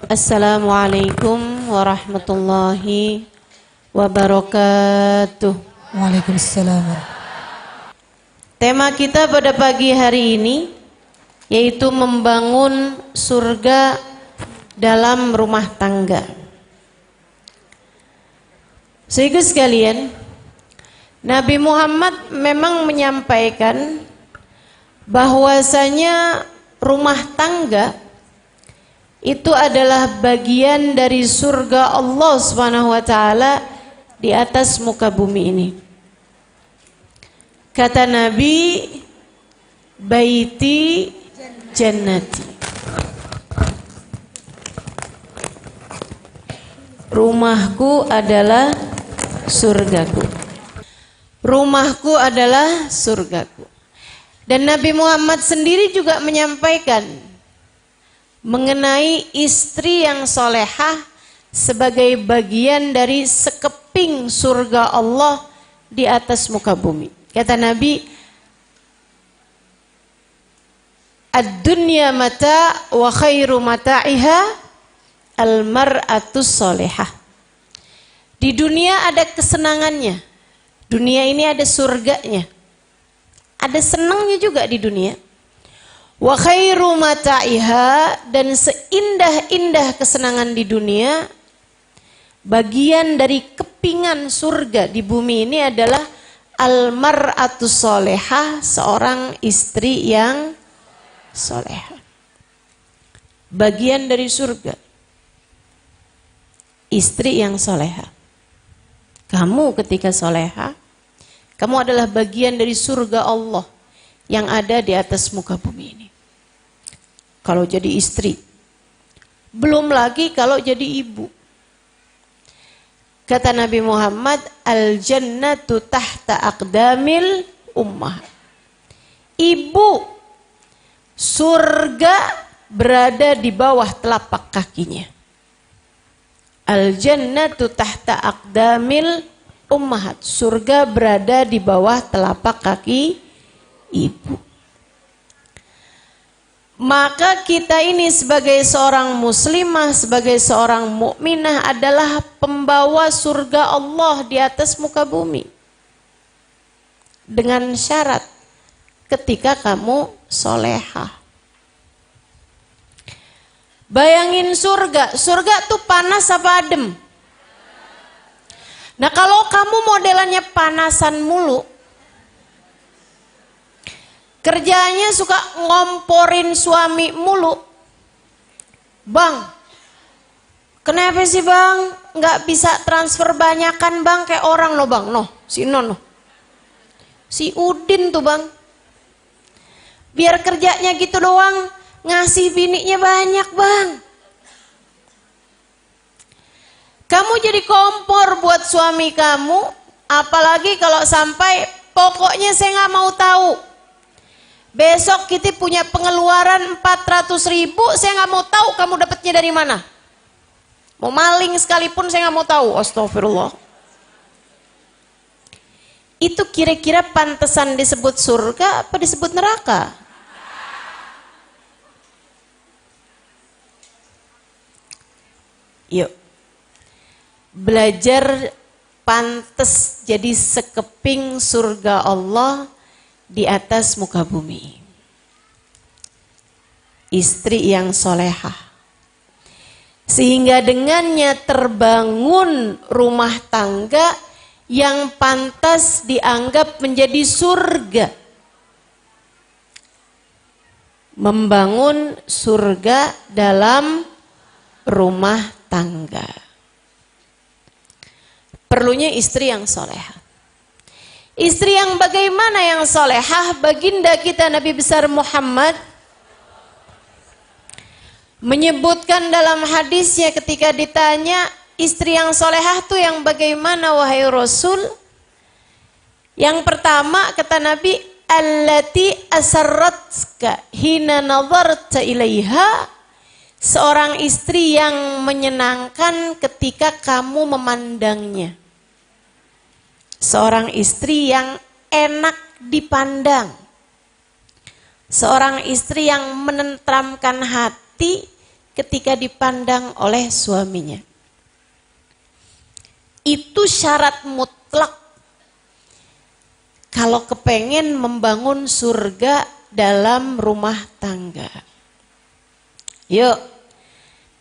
Assalamualaikum warahmatullahi wabarakatuh. Waalaikumsalam. Tema kita pada pagi hari ini yaitu membangun surga dalam rumah tangga. Saudara sekalian, Nabi Muhammad memang menyampaikan bahwasanya rumah tangga itu adalah bagian dari surga Allah Subhanahu wa taala di atas muka bumi ini. Kata Nabi, baiti jannati. Rumahku adalah surgaku. Rumahku adalah surgaku. Dan Nabi Muhammad sendiri juga menyampaikan mengenai istri yang solehah sebagai bagian dari sekeping surga Allah di atas muka bumi. Kata Nabi, ad-dunya mata wa khairu mata'iha al-mar'atus solehah. Di dunia ada kesenangannya. Dunia ini ada surganya. Ada senangnya juga di dunia. Wa khairu mata'iha, dan seindah-indah kesenangan di dunia, bagian dari kepingan surga di bumi ini adalah al-mar'atus solehah, seorang istri yang solehah. Bagian dari surga, istri yang solehah. Kamu ketika solehah, kamu adalah bagian dari surga Allah yang ada di atas muka bumi ini. Kalau jadi istri, belum lagi kalau jadi ibu. Kata Nabi Muhammad, al-jannatu tahta aqdamil ummah. Ibu, surga berada di bawah telapak kakinya. Al-jannatu tahta aqdamil ummahat. Surga berada di bawah telapak kaki ibu. Maka kita ini sebagai seorang muslimah, sebagai seorang mukminah adalah pembawa surga Allah di atas muka bumi. Dengan syarat ketika kamu solehah. Bayangin surga, surga tuh panas apa adem? Nah kalau kamu modelannya panasan mulu, kerjanya suka ngomporin suami mulu. Bang, kenapa sih bang nggak bisa transfer banyakan bang kayak orang loh bang? Noh, si Non, si Udin tuh bang. Biar kerjanya gitu doang, ngasih biniknya banyak bang. Kamu jadi kompor buat suami kamu, apalagi kalau sampai pokoknya saya nggak mau tahu. Besok kita punya pengeluaran 400.000, saya nggak mau tahu kamu dapatnya dari mana. Mau maling sekalipun saya nggak mau tahu. Astagfirullah. Itu kira-kira pantesan disebut surga apa disebut neraka? Yuk, belajar pantes jadi sekeping surga Allah di atas muka bumi. Istri yang solehah, sehingga dengannya terbangun rumah tangga yang pantas dianggap menjadi surga. Membangun surga dalam rumah tangga. Perlunya istri yang solehah. Istri yang bagaimana yang solehah? Baginda kita Nabi besar Muhammad menyebutkan dalam hadisnya ketika ditanya istri yang solehah tuh yang bagaimana wahai Rasul? Yang pertama kata Nabi, allati asarratka hina nazarta ilaiha, seorang istri yang menyenangkan ketika kamu memandangnya. Seorang istri yang enak dipandang. Seorang istri yang menenteramkan hati ketika dipandang oleh suaminya. Itu syarat mutlak kalau kepengen membangun surga dalam rumah tangga. Yuk,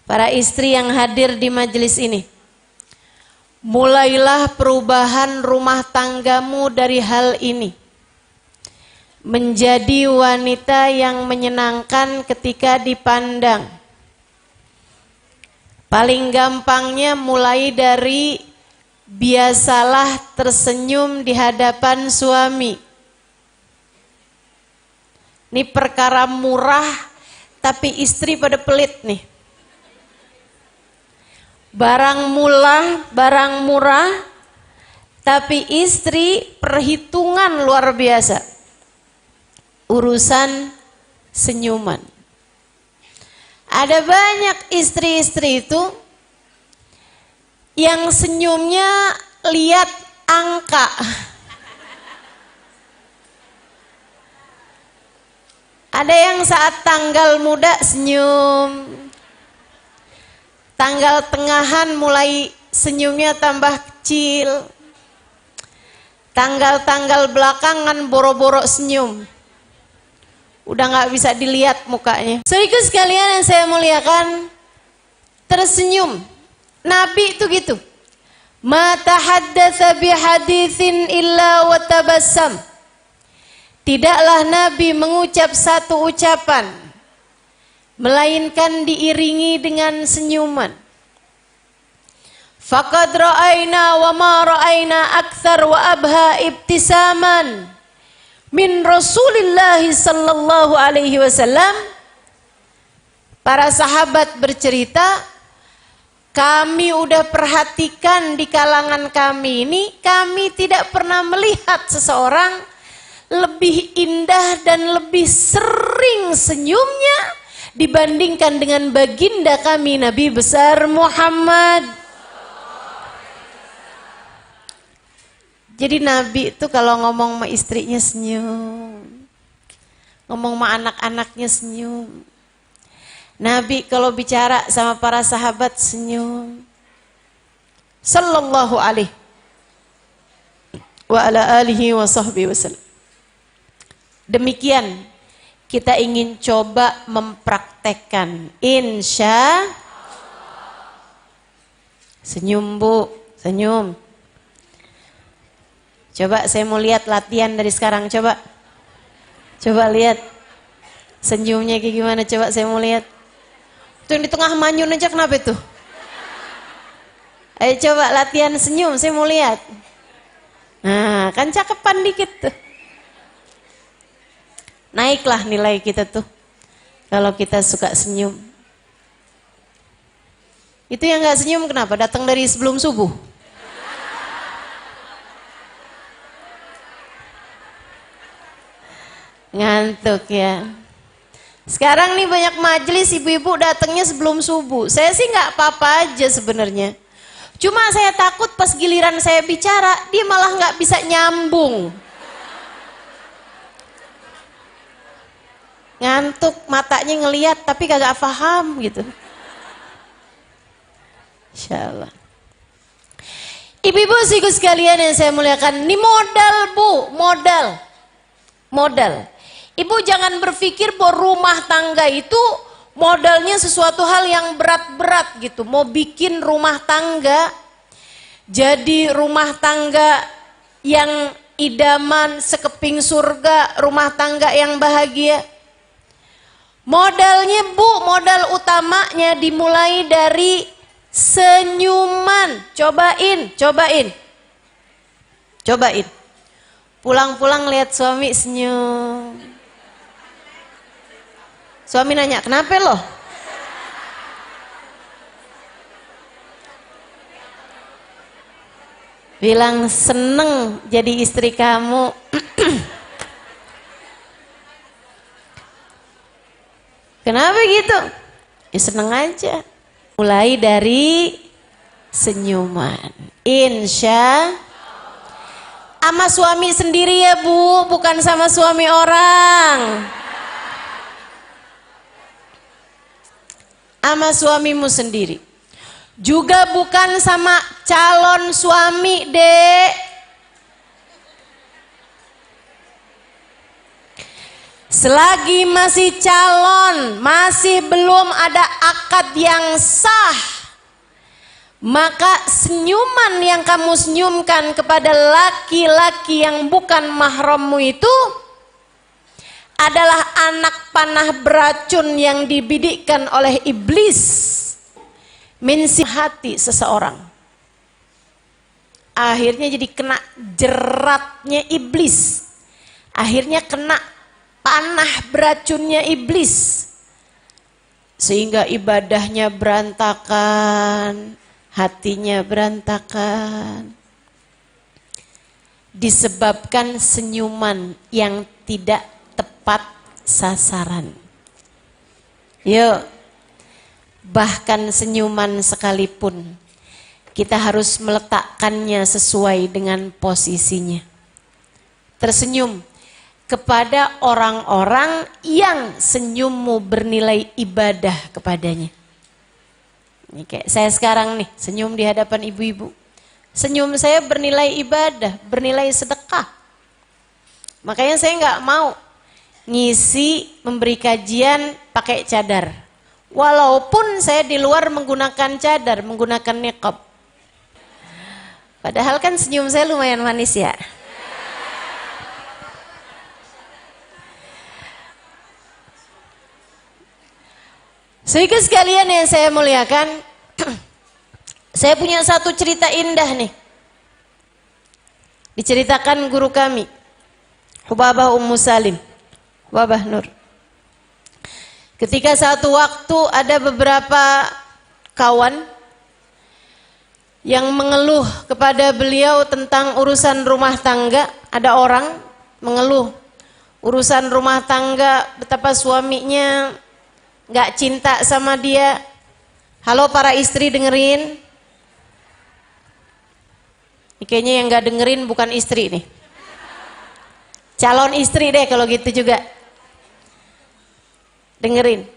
para istri yang hadir di majelis ini, mulailah perubahan rumah tanggamu dari hal ini. Menjadi wanita yang menyenangkan ketika dipandang. Paling gampangnya mulai dari biasalah tersenyum di hadapan suami. Ini perkara murah, tapi istri pada pelit nih. Barang murah, tapi istri perhitungan luar biasa. Urusan senyuman. Ada banyak istri-istri itu yang senyumnya lihat angka. Ada yang saat tanggal muda senyum, tanggal tengahan mulai senyumnya tambah kecil, tanggal-tanggal belakangan boro-boro senyum. Udah nggak bisa dilihat mukanya. Saudaraku sekalian yang saya muliakan, tersenyum. Nabi itu gitu. Ma tahaddatsa bihaditsin illa wa tabassam. Tidaklah Nabi mengucap satu ucapan melainkan diiringi dengan senyuman. Faqad ra'aina wa ma ra'aina aktsar wa abha ibtisaman min Rasulillah sallallahu alaihi wasallam. Para sahabat bercerita, kami udah perhatikan di kalangan kami ini, kami tidak pernah melihat seseorang lebih indah dan lebih sering senyumnya dibandingkan dengan baginda kami Nabi besar Muhammad. Jadi Nabi itu kalau ngomong sama istrinya senyum, ngomong sama anak-anaknya senyum. Nabi kalau bicara sama para sahabat senyum. Sallallahu alaihi wa ala alihi wa sahbihi wasallam. Demikian kita ingin coba mempraktekkan. Insya Allah. Senyum Bu, senyum. Coba saya mau lihat latihan dari sekarang, coba. Coba lihat. Senyumnya kayak gimana, coba saya mau lihat. Itu yang di tengah manyun aja kenapa itu? Ayo coba latihan senyum, saya mau lihat. Nah, kan cakepan dikit tuh. Naiklah nilai kita tuh. Kalau kita suka senyum. Itu yang gak senyum kenapa? Datang dari sebelum subuh. Ngantuk ya. Sekarang nih banyak majelis ibu-ibu datangnya sebelum subuh. Saya sih nggak apa-apa aja sebenarnya. Cuma saya takut pas giliran saya bicara dia malah nggak bisa nyambung. Ngantuk, matanya ngelihat tapi kagak paham gitu. Insyaallah. Ibu-ibu siku sekalian yang saya muliakan, ini modal Bu, modal. Ibu jangan berpikir bahwa rumah tangga itu modalnya sesuatu hal yang berat-berat gitu. Mau bikin rumah tangga jadi rumah tangga yang idaman, sekeping surga, rumah tangga yang bahagia. Modalnya Bu, modal utamanya dimulai dari senyuman. Cobain. Pulang-pulang lihat suami senyum. Suami nanya, kenapa lo? Bilang seneng jadi istri kamu. Kenapa gitu? Ya seneng aja. Mulai dari senyuman. Insya sama suami sendiri ya Bu, bukan sama suami orang. sama suamimu sendiri. Juga bukan sama calon suami, Dek. Selagi masih calon, masih belum ada akad yang sah, maka senyuman yang kamu senyumkan kepada laki-laki yang bukan mahrammu itu adalah anak panah beracun yang dibidikkan oleh iblis mensi hati seseorang. Akhirnya jadi kena jeratnya iblis. Akhirnya kena panah beracunnya iblis. Sehingga ibadahnya berantakan, hatinya berantakan. Disebabkan senyuman yang tidak tepat sasaran. Yuk, bahkan senyuman sekalipun kita harus meletakkannya sesuai dengan posisinya. Tersenyum kepada orang-orang yang senyummu bernilai ibadah kepadanya. Ini kayak saya sekarang nih, senyum di hadapan ibu-ibu. Senyum saya bernilai ibadah, bernilai sedekah. Makanya saya nggak mau ngisi memberi kajian pakai cadar. Walaupun saya di luar menggunakan cadar, menggunakan niqab. Padahal kan senyum saya lumayan manis ya. Sehingga sekalian yang saya muliakan, saya punya satu cerita indah nih. Diceritakan guru kami, Hubabah Ummu Salim, Hubabah Nur. Ketika satu waktu ada beberapa kawan yang mengeluh kepada beliau tentang urusan rumah tangga. Ada orang mengeluh urusan rumah tangga, betapa suaminya gak cinta sama dia. Halo para istri, dengerin. Ini kayaknya yang gak dengerin bukan istri nih, calon istri deh kalau gitu juga. Dengerin.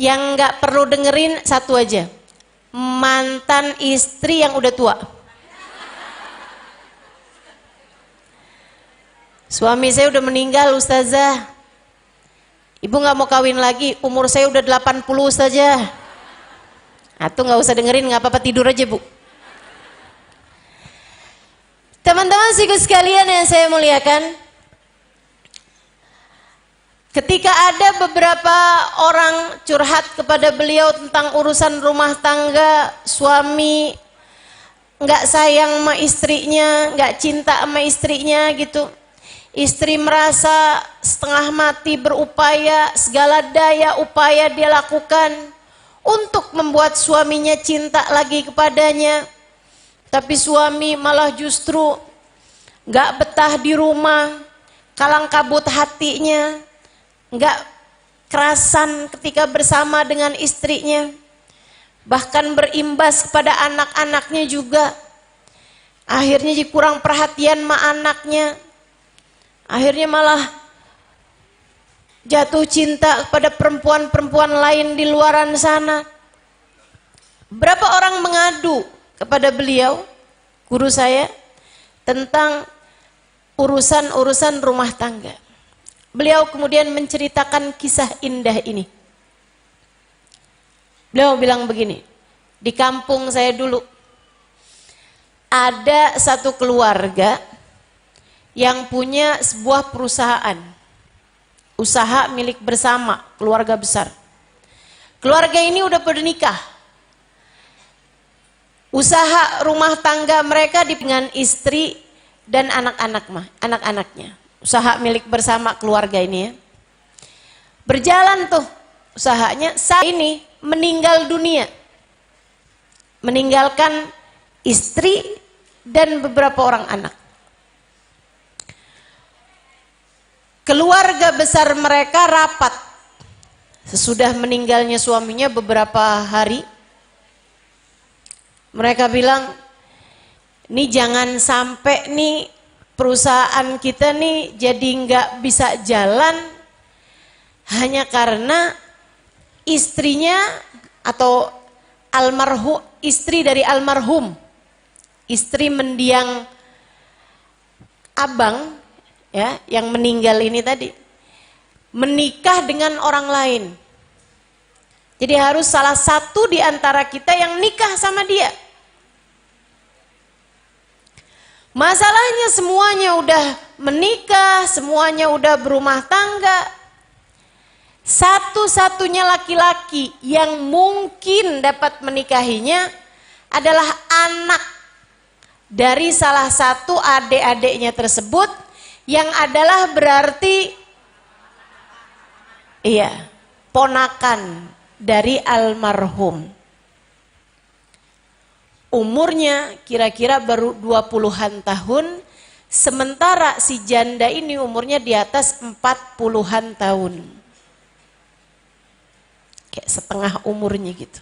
Yang gak perlu dengerin satu aja, mantan istri yang udah tua. Suami saya udah meninggal ustazah, ibu gak mau kawin lagi, umur saya udah 80 saja. Atau gak usah dengerin, gak apa-apa, tidur aja bu. Teman-teman sikut sekalian yang saya muliakan, ketika ada beberapa orang curhat kepada beliau tentang urusan rumah tangga, suami gak sayang sama istrinya, gak cinta sama istrinya gitu. Istri merasa setengah mati berupaya, segala daya upaya dia lakukan untuk membuat suaminya cinta lagi kepadanya. Tapi suami malah justru gak betah di rumah, kalang kabut hatinya, gak kerasan ketika bersama dengan istrinya. Bahkan berimbas kepada anak-anaknya juga. Akhirnya jadi kurang perhatian sama anaknya. Akhirnya malah jatuh cinta kepada perempuan-perempuan lain di luaran sana. Berapa orang mengadu kepada beliau, guru saya, tentang urusan-urusan rumah tangga. Beliau kemudian menceritakan kisah indah ini. Beliau bilang begini, di kampung saya dulu ada satu keluarga yang punya sebuah perusahaan, usaha milik bersama, keluarga besar. Keluarga ini udah bernikah. Usaha rumah tangga mereka dengan istri dan anak-anaknya. Usaha milik bersama keluarga ini ya. Berjalan tuh usahanya, saat ini meninggal dunia. Meninggalkan istri dan beberapa orang anak. Keluarga besar mereka rapat. Sesudah meninggalnya suaminya beberapa hari, mereka bilang, nih jangan sampai nih perusahaan kita nih jadi nggak bisa jalan hanya karena istrinya atau almarhum, istri dari almarhum, istri mendiang abang ya yang meninggal ini tadi, menikah dengan orang lain. Jadi harus salah satu di antara kita yang nikah sama dia. Masalahnya semuanya udah menikah, semuanya udah berumah tangga. Satu-satunya laki-laki yang mungkin dapat menikahinya adalah anak dari salah satu adik-adiknya tersebut, yang adalah berarti ponakan dari almarhum. Umurnya kira-kira baru 20-an tahun, sementara si janda ini umurnya di atas 40-an tahun. Kayak setengah umurnya gitu.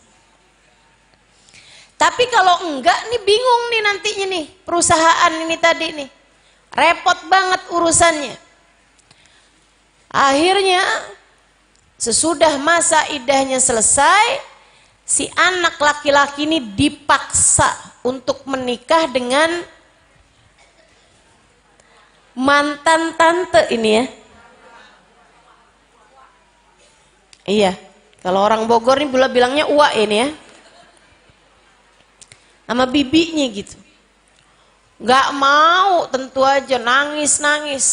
Tapi kalau enggak nih bingung nih nantinya nih, perusahaan ini tadi nih. Repot banget urusannya. Akhirnya sesudah masa iddahnya selesai, si anak laki-laki ini dipaksa untuk menikah dengan mantan tante ini ya. Iya, kalau orang Bogor ini bilangnya uak ini ya. Sama bibinya gitu. Gak mau, tentu aja nangis-nangis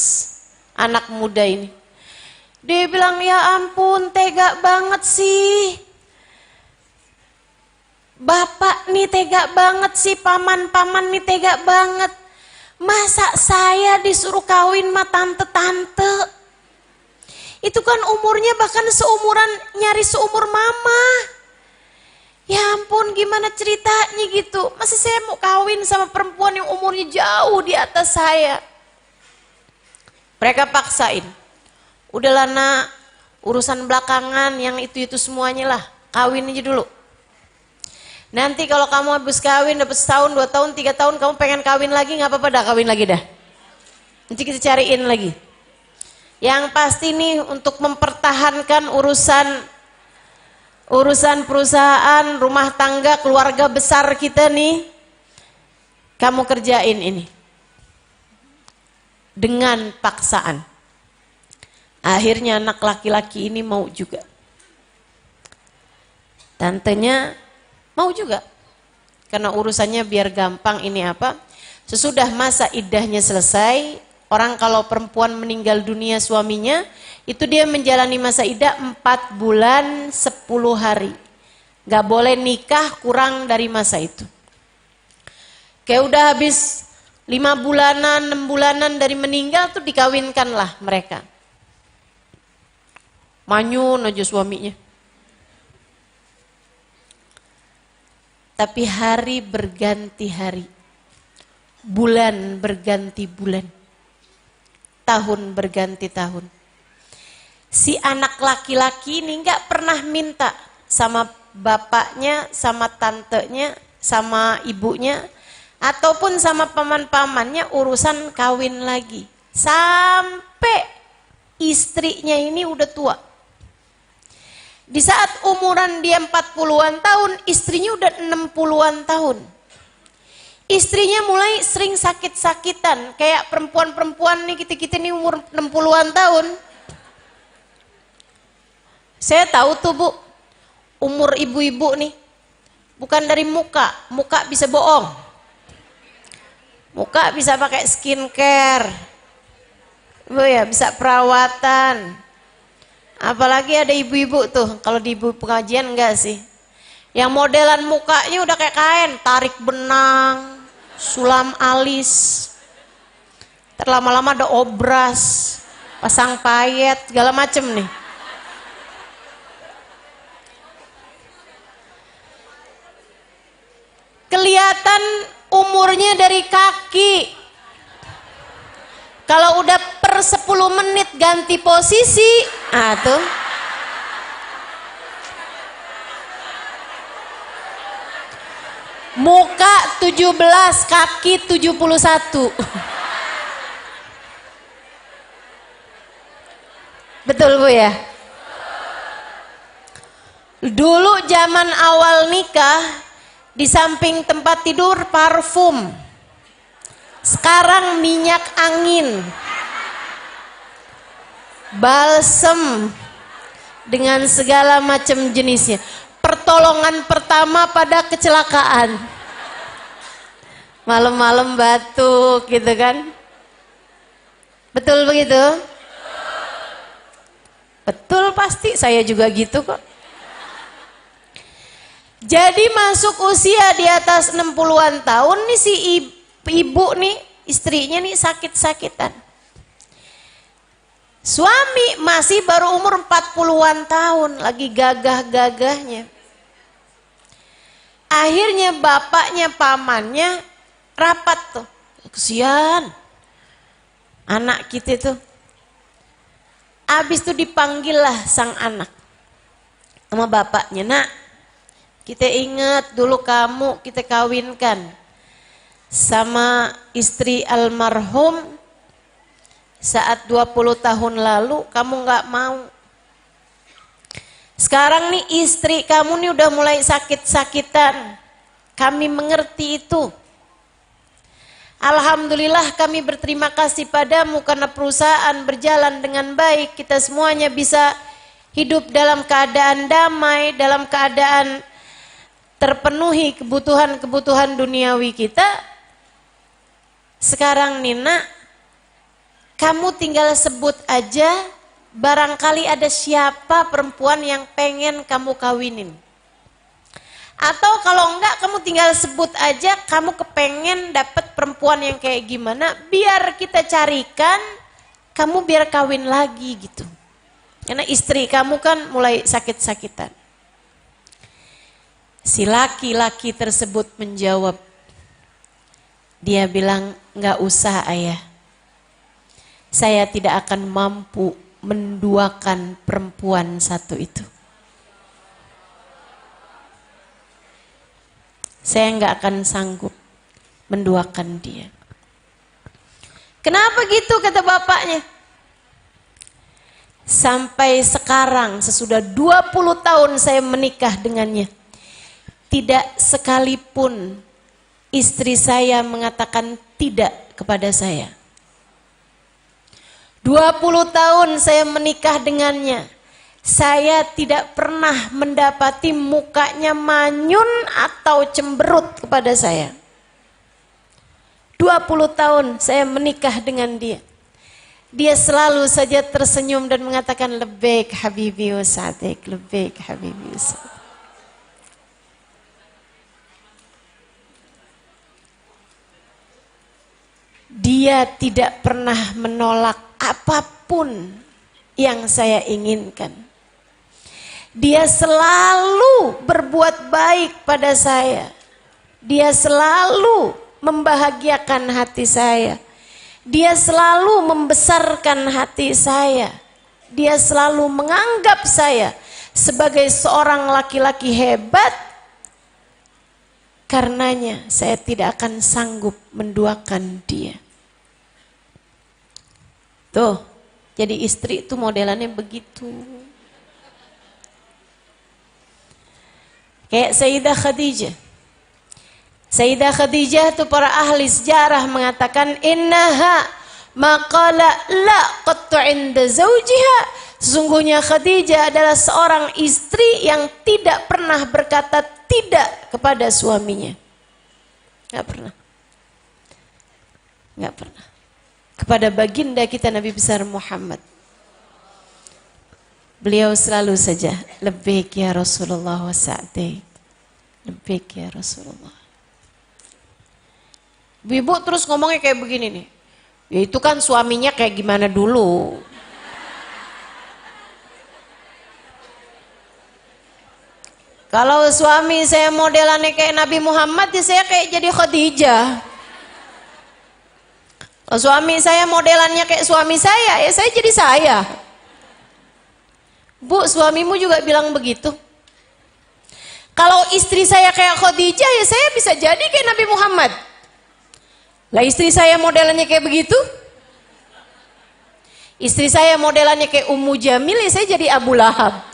anak muda ini. Dia bilang, ya ampun tega banget sih. Bapak nih tega banget sih, paman-paman nih tega banget. Masa saya disuruh kawin sama tante-tante? Itu kan umurnya bahkan seumuran, nyaris seumur mama. Ya ampun gimana ceritanya gitu. Masa saya mau kawin sama perempuan yang umurnya jauh di atas saya? Mereka paksain. Udahlah nak, urusan belakangan yang itu-itu semuanya lah. Kawin aja dulu. Nanti kalau kamu habis kawin dapat setahun, 2 tahun, 3 tahun kamu pengen kawin lagi, nggak apa-apa dah, kawin lagi dah. Nanti kita cariin lagi. Yang pasti nih untuk mempertahankan urusan perusahaan, rumah tangga, keluarga besar kita nih, kamu kerjain ini dengan paksaan. Akhirnya anak laki-laki ini mau juga. Tantenya mau juga. Karena urusannya biar gampang ini apa? Sesudah masa iddahnya selesai, orang kalau perempuan meninggal dunia suaminya, itu dia menjalani masa iddah 4 bulan 10 hari. Gak boleh nikah kurang dari masa itu. Kayak udah habis 5 bulanan, 6 bulanan dari meninggal tuh dikawinkan lah mereka. Manyun aja suaminya. Tapi hari berganti hari. Bulan berganti bulan. Tahun berganti tahun. Si anak laki-laki ini nggak pernah minta sama bapaknya, sama tantenya, sama ibunya, ataupun sama paman-pamannya urusan kawin lagi. Sampai istrinya ini udah tua. Di saat umuran dia 40-an tahun, istrinya udah 60-an tahun. Istrinya mulai sering sakit-sakitan, kayak perempuan-perempuan nih, kita-kita nih umur 60-an tahun. Saya tahu tuh Bu, umur ibu-ibu nih, bukan dari muka, muka bisa bohong. Muka bisa pakai skincare, Bu ya, bisa perawatan. Apalagi ada ibu-ibu tuh, kalau di ibu pengajian enggak sih. Yang modelan mukanya udah kayak kain, tarik benang, sulam alis. Terlama-lama ada obras, pasang payet, segala macem nih. Kelihatan umurnya dari kaki. Kalau udah per 10 menit ganti posisi, tuh. Muka 17, kaki 71. Betul Bu ya? Dulu zaman awal nikah, di samping tempat tidur parfum. Sekarang minyak angin, balsem, dengan segala macam jenisnya. Pertolongan pertama pada kecelakaan. Malam-malam batuk gitu kan. Betul begitu? Betul pasti, saya juga gitu kok. Jadi masuk usia di atas 60-an tahun nih si ibu nih, istrinya nih sakit-sakitan. Suami masih baru umur 40-an tahun, lagi gagah-gagahnya. Akhirnya bapaknya, pamannya rapat tuh. Kesian anak kita tuh. Abis itu dipanggillah sang anak sama bapaknya. Nak, kita ingat dulu kamu kita kawinkan sama istri almarhum saat 20 tahun lalu kamu nggak mau. Sekarang nih istri kamu nih udah mulai sakit-sakitan. Kami mengerti itu. Alhamdulillah kami berterima kasih padamu karena perusahaan berjalan dengan baik. Kita semuanya bisa hidup dalam keadaan damai, dalam keadaan terpenuhi kebutuhan-kebutuhan duniawi kita. Sekarang Nina, kamu tinggal sebut aja, barangkali ada siapa perempuan yang pengen kamu kawinin. Atau kalau enggak, kamu tinggal sebut aja kamu kepengen dapat perempuan yang kayak gimana, biar kita carikan, kamu biar kawin lagi gitu. Karena istri kamu kan mulai sakit-sakitan. Si laki-laki tersebut menjawab, dia bilang, enggak usah ayah. Saya tidak akan mampu menduakan perempuan satu itu. Saya nggak akan sanggup menduakan dia. Kenapa gitu kata bapaknya? Sampai sekarang sesudah 20 tahun saya menikah dengannya, tidak sekalipun istri saya mengatakan tidak kepada saya. 20 tahun saya menikah dengannya, saya tidak pernah mendapati mukanya manyun atau cemberut kepada saya. 20 tahun saya menikah dengan dia. Dia selalu saja tersenyum dan mengatakan lebbaik habibi wa sa'dik, lebbaik habibi wa sa'dik. Dia tidak pernah menolak apapun yang saya inginkan. Dia selalu berbuat baik pada saya. Dia selalu membahagiakan hati saya. Dia selalu membesarkan hati saya. Dia selalu menganggap saya sebagai seorang laki-laki hebat. Karenanya saya tidak akan sanggup menduakan dia. Tuh, jadi istri itu modelannya begitu. Kayak Sayyidah Khadijah. Sayyidah Khadijah itu para ahli sejarah mengatakan innaha maqala la qattu 'inda zawjiha. Sesungguhnya Khadijah adalah seorang istri yang tidak pernah berkata tidak kepada suaminya. Enggak pernah. Enggak pernah. Kepada baginda kita Nabi besar Muhammad. Beliau selalu saja labbaik ya Rasulullah wa sa'dik. Labbaik ya Rasulullah. Ibu terus ngomongnya kayak begini nih. Ya itu kan suaminya kayak gimana dulu. Kalau suami saya modelannya kayak Nabi Muhammad, ya saya kayak jadi Khadijah. Kalau suami saya modelannya kayak suami saya, ya saya jadi saya. Bu, suamimu juga bilang begitu. Kalau istri saya kayak Khadijah, ya saya bisa jadi kayak Nabi Muhammad. Lah istri saya modelannya kayak begitu. Istri saya modelannya kayak Ummu Jamil, ya saya jadi Abu Lahab.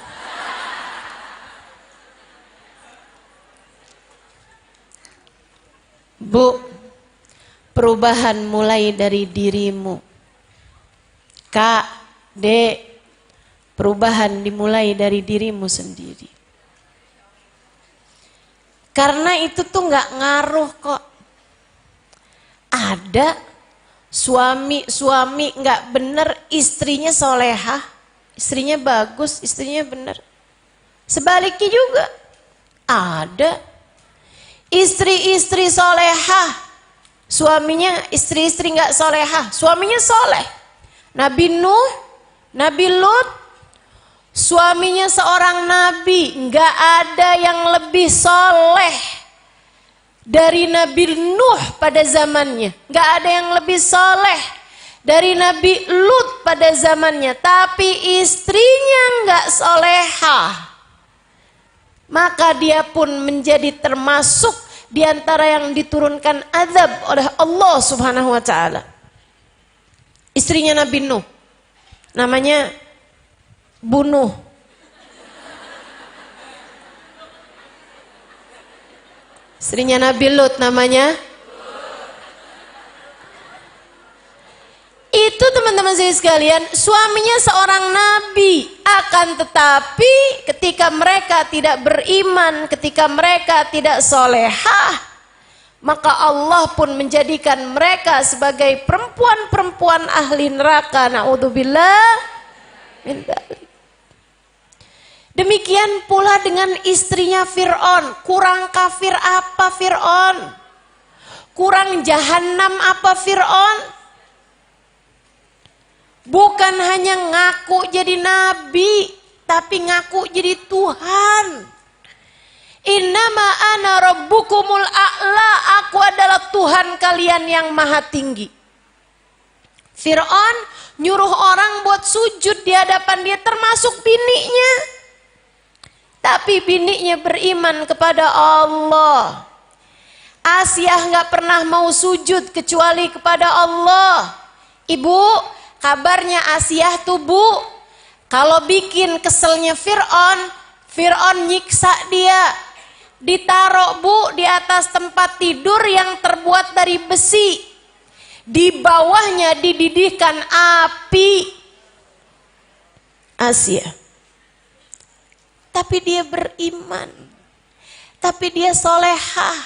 Bu, perubahan mulai dari dirimu. Kak, Dek, perubahan dimulai dari dirimu sendiri. Karena itu tuh nggak ngaruh kok. Ada suami nggak bener, istrinya solehah, istrinya bagus, istrinya bener. Sebaliknya juga ada istri-istri solehah, suaminya istri-istri nggak solehah, suaminya soleh. Nabi Nuh, Nabi Lut, suaminya seorang nabi, nggak ada yang lebih soleh dari Nabi Nuh pada zamannya, nggak ada yang lebih soleh dari Nabi Lut pada zamannya, tapi istrinya nggak solehah, maka dia pun menjadi termasuk di antara yang diturunkan azab oleh Allah Subhanahu wa taala. Istrinya Nabi Nuh namanya Bunuh. Istrinya Nabi Lut namanya itu, teman-teman saya sekalian, suaminya seorang nabi, akan tetapi ketika mereka tidak beriman, ketika mereka tidak solehah, maka Allah pun menjadikan mereka sebagai perempuan-perempuan ahli neraka. Na'udzubillah min dzalik. Demikian pula dengan istrinya Fir'aun. Kurang kafir apa Fir'aun? Kurang jahanam apa Fir'aun? Bukan hanya ngaku jadi nabi, tapi ngaku jadi Tuhan. Innama ana rabbukumul a'la, aku adalah Tuhan kalian yang maha tinggi. Fir'aun nyuruh orang buat sujud di hadapan dia, termasuk bininya. Tapi bininya beriman kepada Allah. Asiyah nggak pernah mau sujud kecuali kepada Allah. Ibu, kabarnya Asiyah tuh bu, kalau bikin keselnya Fir'aun, Fir'aun nyiksa dia. Ditaruh bu di atas tempat tidur yang terbuat dari besi. Di bawahnya dididihkan api. Asiyah. Tapi dia beriman. Tapi dia solehah.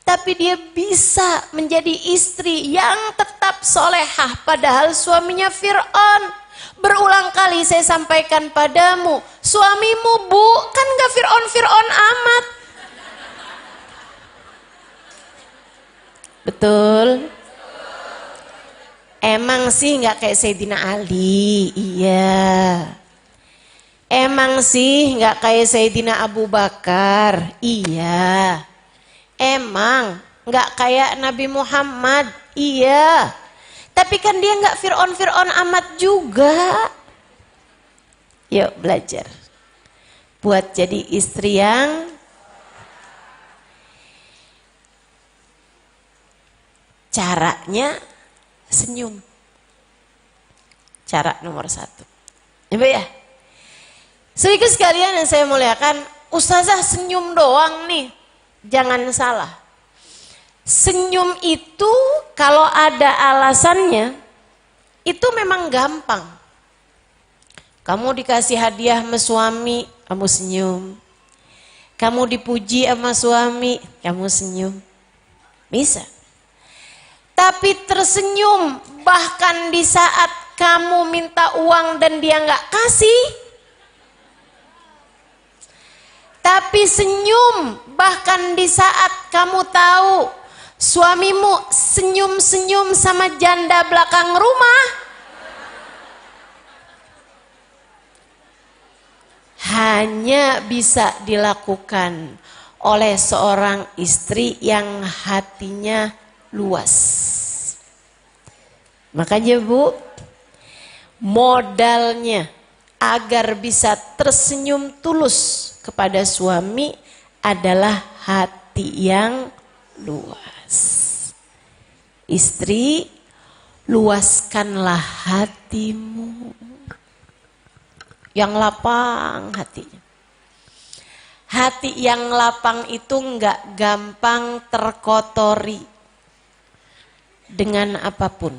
Tapi dia bisa menjadi istri yang tetap solehah. Padahal suaminya Fir'aun. Berulang kali saya sampaikan padamu, suamimu bu, kan gak Fir'aun amat. Betul? Emang sih gak kayak Sayyidina Ali, iya. Emang sih gak kayak Sayyidina Abu Bakar, iya. Emang gak kayak Nabi Muhammad, iya. Tapi kan dia nggak Fir'aun amat juga. Yuk belajar. Buat jadi istri yang caranya senyum. Cara nomor 1. Ya, ya. Sedikit sekalian yang saya muliakan, Ustazah senyum doang nih. Jangan salah. Senyum itu kalau ada alasannya, itu memang gampang. Kamu dikasih hadiah sama suami, kamu senyum. Kamu dipuji sama suami, kamu senyum. Bisa. Tapi tersenyum bahkan di saat kamu minta uang dan dia nggak kasih. Tapi senyum bahkan di saat kamu tahu suamimu senyum-senyum sama janda belakang rumah. Hanya bisa dilakukan oleh seorang istri yang hatinya luas. Makanya bu, modalnya agar bisa tersenyum tulus kepada suami adalah hati yang luas. Istri, luaskanlah hatimu. Yang lapang hatinya. Hati yang lapang itu nggak gampang terkotori dengan apapun.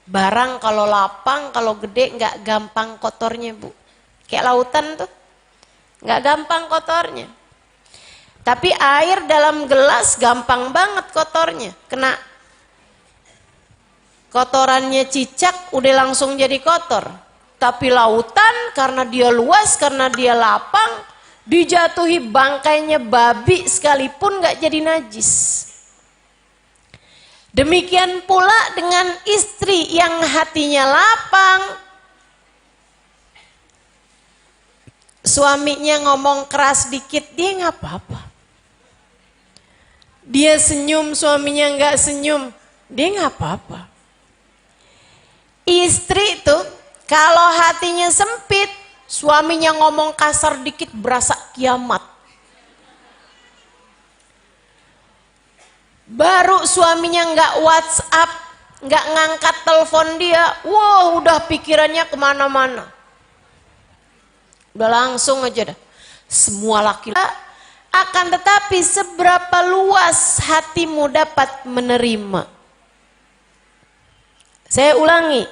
Barang kalau lapang, kalau gede nggak gampang kotornya, Bu. Kayak lautan tuh, nggak gampang kotornya. Tapi air dalam gelas gampang banget kotornya. Kena kotorannya cicak udah langsung jadi kotor. Tapi lautan karena dia luas, karena dia lapang, dijatuhi bangkainya babi sekalipun nggak jadi najis. Demikian pula dengan istri yang hatinya lapang. Suaminya ngomong keras dikit, dia nggak apa-apa. Dia senyum, suaminya nggak senyum, dia nggak apa-apa. Istri itu kalau hatinya sempit, suaminya ngomong kasar dikit berasa kiamat. Baru suaminya nggak WhatsApp, nggak ngangkat telepon dia, wah udah pikirannya kemana-mana. Udah langsung aja dah. Semua laki-laki. Akan tetapi seberapa luas hatimu dapat menerima. Saya ulangi.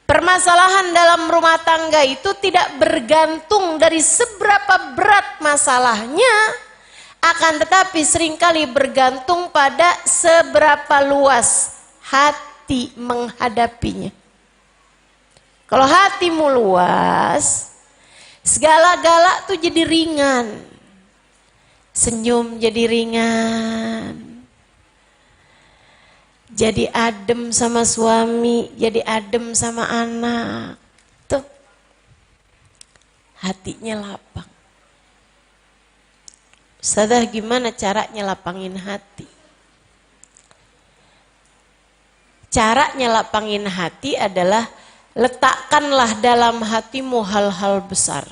Permasalahan dalam rumah tangga itu tidak bergantung dari seberapa berat masalahnya, akan tetapi seringkali bergantung pada seberapa luas hati menghadapinya. Kalau hatimu luas, segala galak tuh jadi ringan. Senyum jadi ringan. Jadi adem sama suami, jadi adem sama anak. Tuh. Hatinya lapang. Ustazah, gimana caranya lapangin hati? Caranya lapangin hati adalah letakkanlah dalam hatimu hal-hal besar.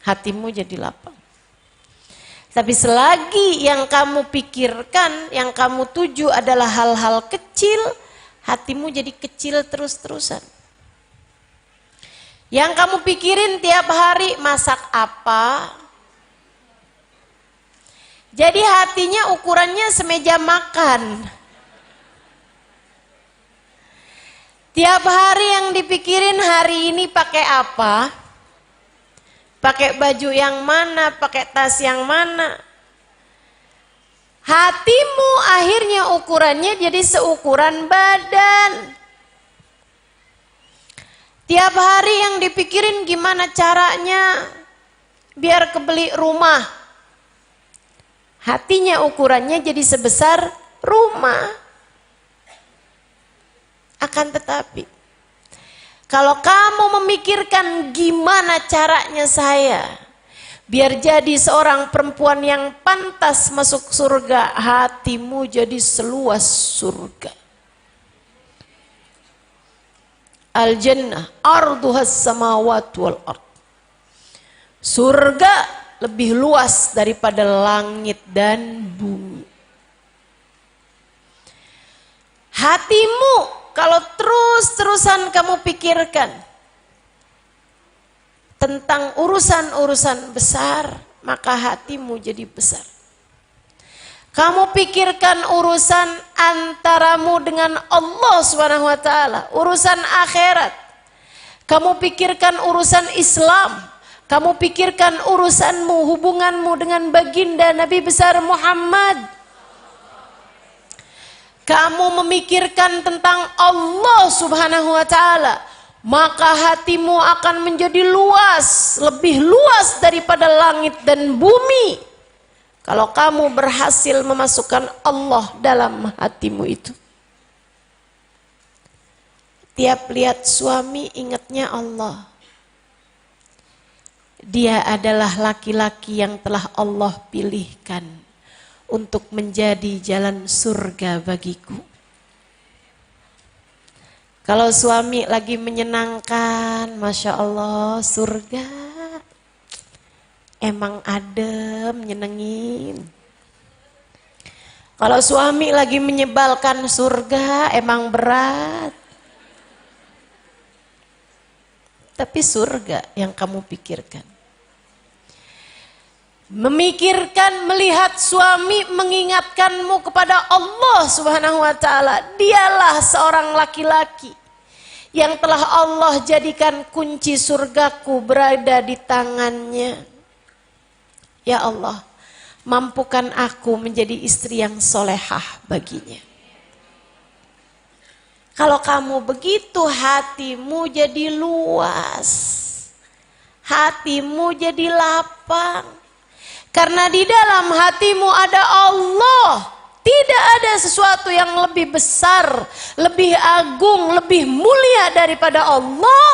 Hatimu jadi lapang. Tapi selagi yang kamu pikirkan, yang kamu tuju adalah hal-hal kecil, hatimu jadi kecil terus-terusan. Yang kamu pikirin tiap hari masak apa? Jadi hatinya ukurannya semeja makan. Tiap hari yang dipikirin hari ini pakai apa? Pakai baju yang mana, pakai tas yang mana. Hatimu akhirnya ukurannya jadi seukuran badan. Tiap hari yang dipikirin gimana caranya biar kebeli rumah. Hatinya ukurannya jadi sebesar rumah. Akan tetapi kalau kamu memikirkan gimana caranya saya biar jadi seorang perempuan yang pantas masuk surga, hatimu jadi seluas surga. Al-jannah arduhas samawati wal ard. Surga lebih luas daripada langit dan bumi. Hatimu kalau terus-terusan kamu pikirkan tentang urusan-urusan besar, maka hatimu jadi besar. Kamu pikirkan urusan antaramu dengan Allah Subhanahu wa taala, urusan akhirat. Kamu pikirkan urusan Islam, kamu pikirkan urusanmu, hubunganmu dengan baginda Nabi besar Muhammad. Kamu memikirkan tentang Allah Subhanahu wa taala, maka hatimu akan menjadi luas, lebih luas daripada langit dan bumi. Kalau kamu berhasil memasukkan Allah dalam hatimu itu. Tiap lihat suami ingatnya Allah. Dia adalah laki-laki yang telah Allah pilihkan untuk menjadi jalan surga bagiku. Kalau suami lagi menyenangkan, Masya Allah, surga emang adem, nyenengin. Kalau suami lagi menyebalkan, surga emang berat. Tapi surga yang kamu pikirkan. memikirkan, melihat suami mengingatkanmu kepada Allah Subhanahu wa ta'ala. Dialah seorang laki-laki yang telah Allah jadikan kunci surgaku berada di tangannya. Ya Allah, mampukan aku menjadi istri yang solehah baginya. Kalau kamu begitu, hatimu jadi luas, hatimu jadi lapang. Karena di dalam hatimu ada Allah. Tidak ada sesuatu yang lebih besar, lebih agung, lebih mulia daripada Allah.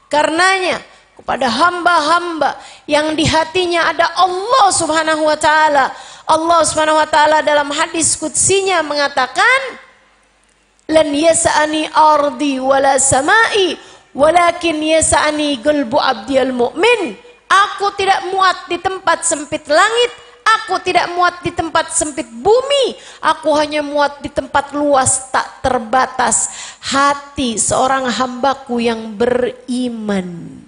Karenanya kepada hamba-hamba yang di hatinya ada Allah Subhanahu wa ta'ala. Allah Subhanahu wa ta'ala dalam hadis qudsinya mengatakan, lan yasa'ani ardi wala samai walakin yasa'ani qalbu abdiyal mu'min. Aku tidak muat di tempat sempit langit, aku tidak muat di tempat sempit bumi, aku hanya muat di tempat luas tak terbatas hati seorang hambaku yang beriman.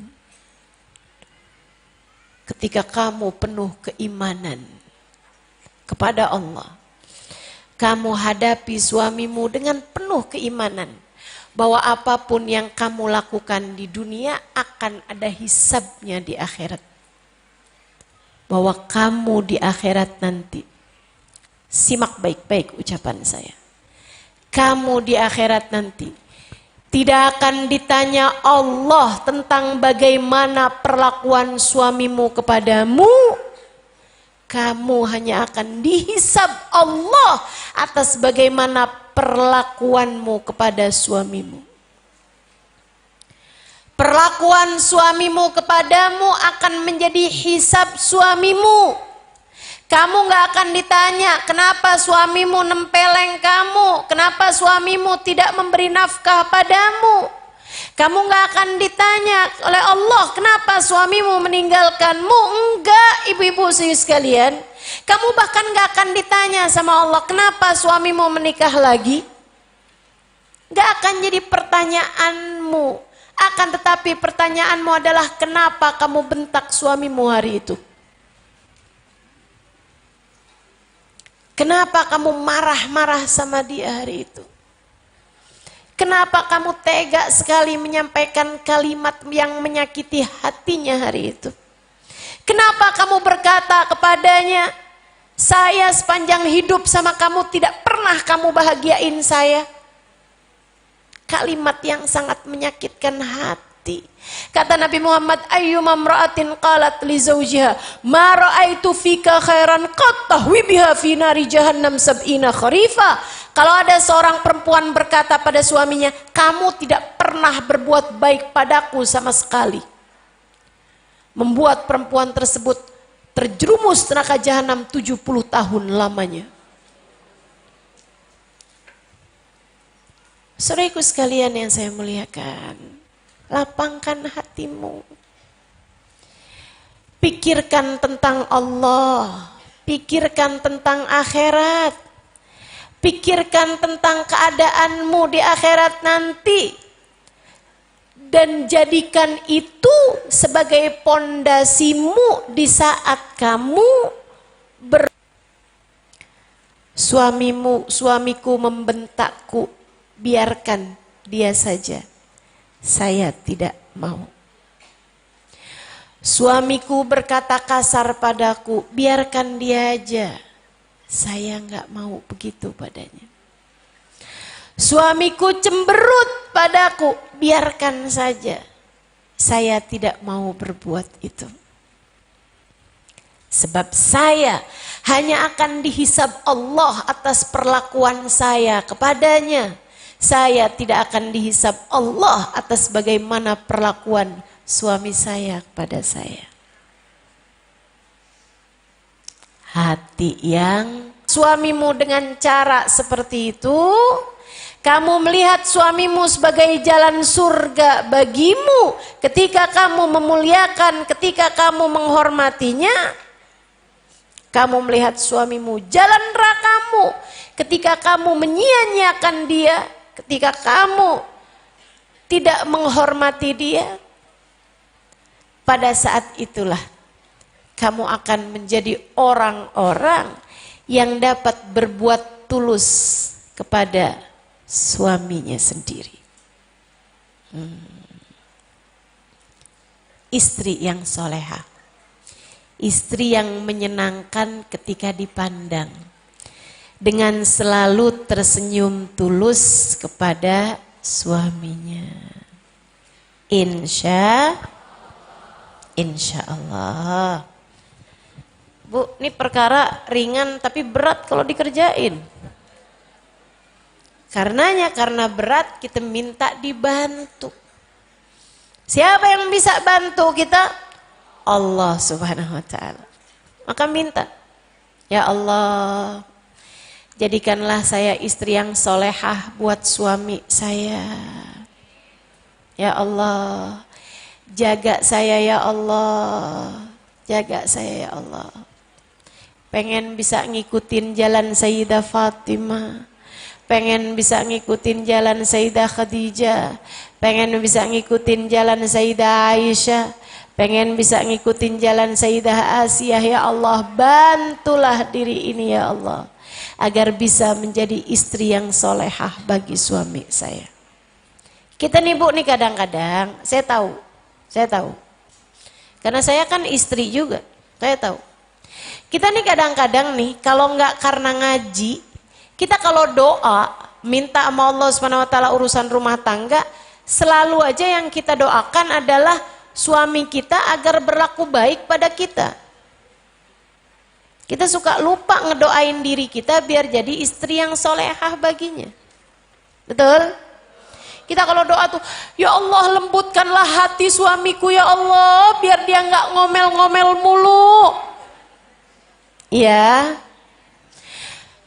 Ketika kamu penuh keimanan kepada Allah, kamu hadapi suamimu dengan penuh keimanan bahwa apapun yang kamu lakukan di dunia akan ada hisabnya di akhirat. Bahwa kamu di akhirat nanti, simak baik-baik ucapan saya, kamu di akhirat nanti tidak akan ditanya Allah tentang bagaimana perlakuan suamimu kepadamu. Kamu hanya akan dihisab Allah atas bagaimana perlakuanmu kepada suamimu. Perlakuan suamimu kepadamu akan menjadi hisab suamimu. Kamu gak akan ditanya kenapa suamimu nempeleng kamu, kenapa suamimu tidak memberi nafkah padamu. Kamu gak akan ditanya oleh Allah kenapa suamimu meninggalkanmu. Enggak, ibu-ibu sekalian. Kamu bahkan gak akan ditanya sama Allah kenapa suamimu menikah lagi. Gak akan jadi pertanyaanmu. Akan tetapi pertanyaanmu adalah kenapa kamu bentak suamimu hari itu. Kenapa kamu marah-marah sama dia hari itu. Kenapa kamu tega sekali menyampaikan kalimat yang menyakiti hatinya hari itu? Kenapa kamu berkata kepadanya, saya sepanjang hidup sama kamu tidak pernah kamu bahagiain saya? Kalimat yang sangat menyakitkan hati. Kata Nabi Muhammad, ayyuma imra'atin qalat li zawjiha ma ra'aitu fika khairan qad tahwi biha fi nari jahannam sab'ina kharifa. Kalau ada seorang perempuan berkata pada suaminya, kamu tidak pernah berbuat baik padaku sama sekali, membuat perempuan tersebut terjerumus neraka jahanam 70 tahun lamanya. Saudaraku sekalian yang saya muliakan, lapangkan hatimu. Pikirkan tentang Allah, pikirkan tentang akhirat, pikirkan tentang keadaanmu di akhirat nanti, dan jadikan itu sebagai pondasimu di saat kamu suamiku membentakku, biarkan dia saja, saya tidak mau. Suamiku berkata kasar padaku, biarkan dia aja, saya nggak mau begitu padanya. Suamiku cemberut padaku, biarkan saja, saya tidak mau berbuat itu. Sebab saya hanya akan dihisab Allah atas perlakuan saya kepadanya. Saya tidak akan dihisab Allah atas bagaimana perlakuan suami saya kepada saya. Hati yang suamimu dengan cara seperti itu, kamu melihat suamimu sebagai jalan surga bagimu. Ketika kamu memuliakan, ketika kamu menghormatinya, kamu melihat suamimu jalan nerakamu. Ketika kamu menyia-nyiakan dia, ketika kamu tidak menghormati dia, pada saat itulah kamu akan menjadi orang-orang yang dapat berbuat tulus kepada suaminya sendiri. Istri yang soleha, istri yang menyenangkan ketika dipandang, dengan selalu tersenyum tulus kepada suaminya. Insya Allah. Bu, ini perkara ringan tapi berat kalau dikerjain. Karena berat kita minta dibantu. Siapa yang bisa bantu kita? Allah Subhanahu wa ta'ala. Maka minta, ya Allah, jadikanlah saya istri yang solehah buat suami saya. Ya Allah, jaga saya ya Allah, jaga saya ya Allah. Pengen bisa ngikutin jalan Sayyidah Fatimah, pengen bisa ngikutin jalan Sayyidah Khadijah, pengen bisa ngikutin jalan Sayyidah Aisyah, pengen bisa ngikutin jalan Sayyidah Asiyah. Ya Allah, bantulah diri ini ya Allah, agar bisa menjadi istri yang solehah bagi suami saya. Kita nih Bu nih kadang-kadang, saya tahu. Karena saya kan istri juga, saya tahu. Kita nih kadang-kadang nih, kalau nggak karena ngaji, kita kalau doa, minta sama Allah Subhanahu wa ta'ala urusan rumah tangga, selalu aja yang kita doakan adalah suami kita agar berlaku baik pada kita. Kita suka lupa ngedoain diri kita biar jadi istri yang solehah baginya. Betul? Kita kalau doa tuh, ya Allah lembutkanlah hati suamiku ya Allah, biar dia nggak ngomel-ngomel mulu. Ya.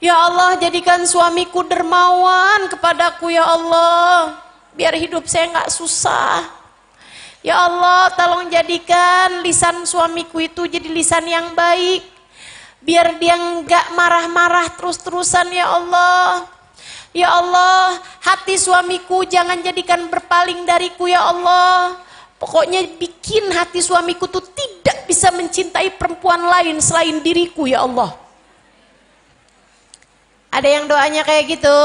Ya Allah, jadikan suamiku dermawan kepadaku ya Allah, biar hidup saya nggak susah. Ya Allah, tolong jadikan lisan suamiku itu jadi lisan yang baik, biar dia nggak marah-marah terus-terusan ya Allah. Ya Allah, hati suamiku jangan jadikan berpaling dariku ya Allah. Pokoknya bikin hati suamiku tuh tidak bisa mencintai perempuan lain selain diriku ya Allah. Ada yang doanya kayak gitu?